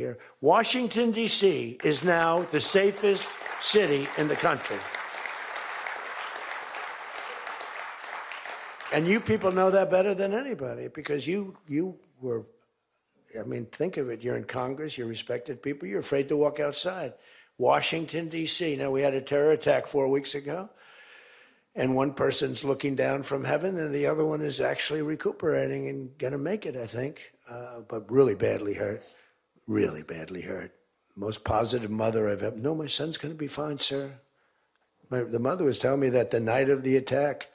here. Washington, D.C. is now the safest city in the country. And you people know that better than anybody because you were, I mean, think of it. You're in Congress. You're respected people. You're afraid to walk outside. Washington, D.C. Now, we had a terror attack 4 weeks ago, and one person's looking down from heaven, and the other one is actually recuperating and going to make it, I think, but really badly hurt. Really badly hurt. Most positive mother I've ever. No, my son's going to be fine, sir. The mother was telling me that the night of the attack,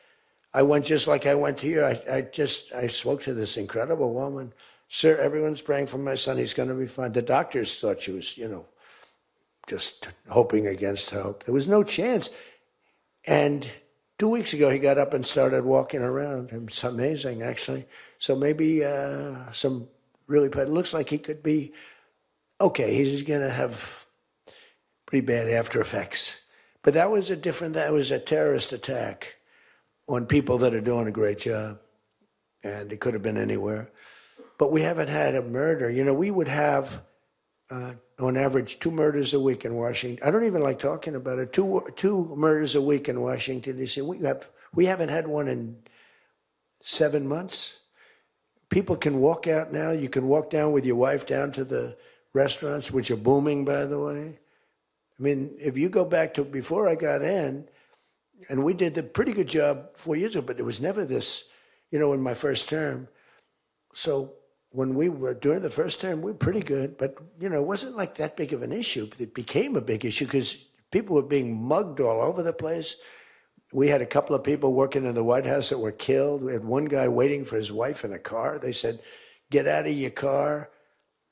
I went just like I went to you. I spoke to this incredible woman. Sir, everyone's praying for my son. He's going to be fine. The doctors thought she was, just hoping against hope. There was no chance. And 2 weeks ago, he got up and started walking around. It's amazing, actually. So maybe some really bad. It looks like he could be okay. He's going to have pretty bad after effects. But that was a terrorist attack on people that are doing a great job. And it could have been anywhere. But we haven't had a murder. We would have, on average, 2 murders a week in Washington. I don't even like talking about it. Two murders a week in Washington, D.C. We haven't had one in 7 months. People can walk out now. You can walk down with your wife down to the restaurants, which are booming, by the way. I mean, if you go back to before I got in, and we did a pretty good job 4 years ago, but there was never this, in my first term. So when we were during the first term, we were pretty good, but, it wasn't like that big of an issue. It became a big issue because people were being mugged all over the place. We had a couple of people working in the White House that were killed. We had one guy waiting for his wife in a car. They said, "Get out of your car."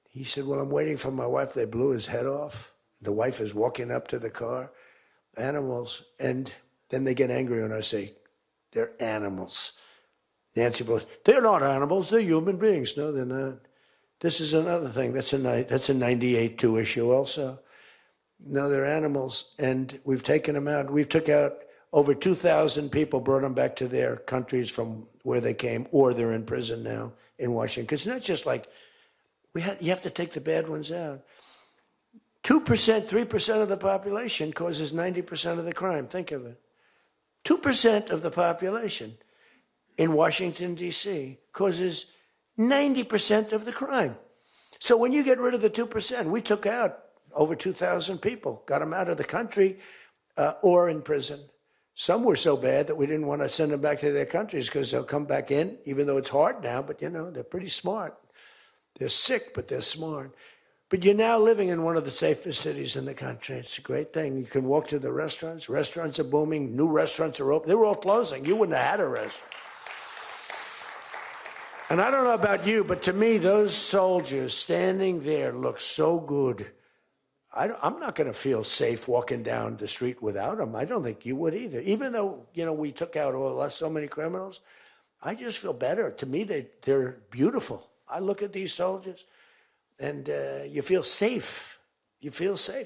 He said, "Well, I'm waiting for my wife." They blew his head off. The wife is walking up to the car. Animals. And then they get angry when I say, "They're animals." Nancy Pelosi, "They're not animals, they're human beings." No, they're not. This is another thing. That's a 98-2 issue also. No, they're animals, and we've taken them out. We've took out over 2,000 people, brought them back to their countries from where they came, or they're in prison now in Washington. Because it's not just like, you have to take the bad ones out. 2%, 3% of the population causes 90% of the crime. Think of it. 2% of the population in Washington, D.C. causes 90% of the crime. So when you get rid of the 2%, we took out over 2,000 people, got them out of the country or in prison. Some were so bad that we didn't want to send them back to their countries because they'll come back in, even though it's hard now, but, they're pretty smart. They're sick, but they're smart. But you're now living in one of the safest cities in the country. It's a great thing. You can walk to the restaurants. Restaurants are booming. New restaurants are open. They were all closing. You wouldn't have had a restaurant. And I don't know about you, but to me, those soldiers standing there look so good. I'm not going to feel safe walking down the street without them. I don't think you would either. Even though, we took out so many criminals, I just feel better. To me, they're beautiful. I look at these soldiers, and you feel safe. You feel safe.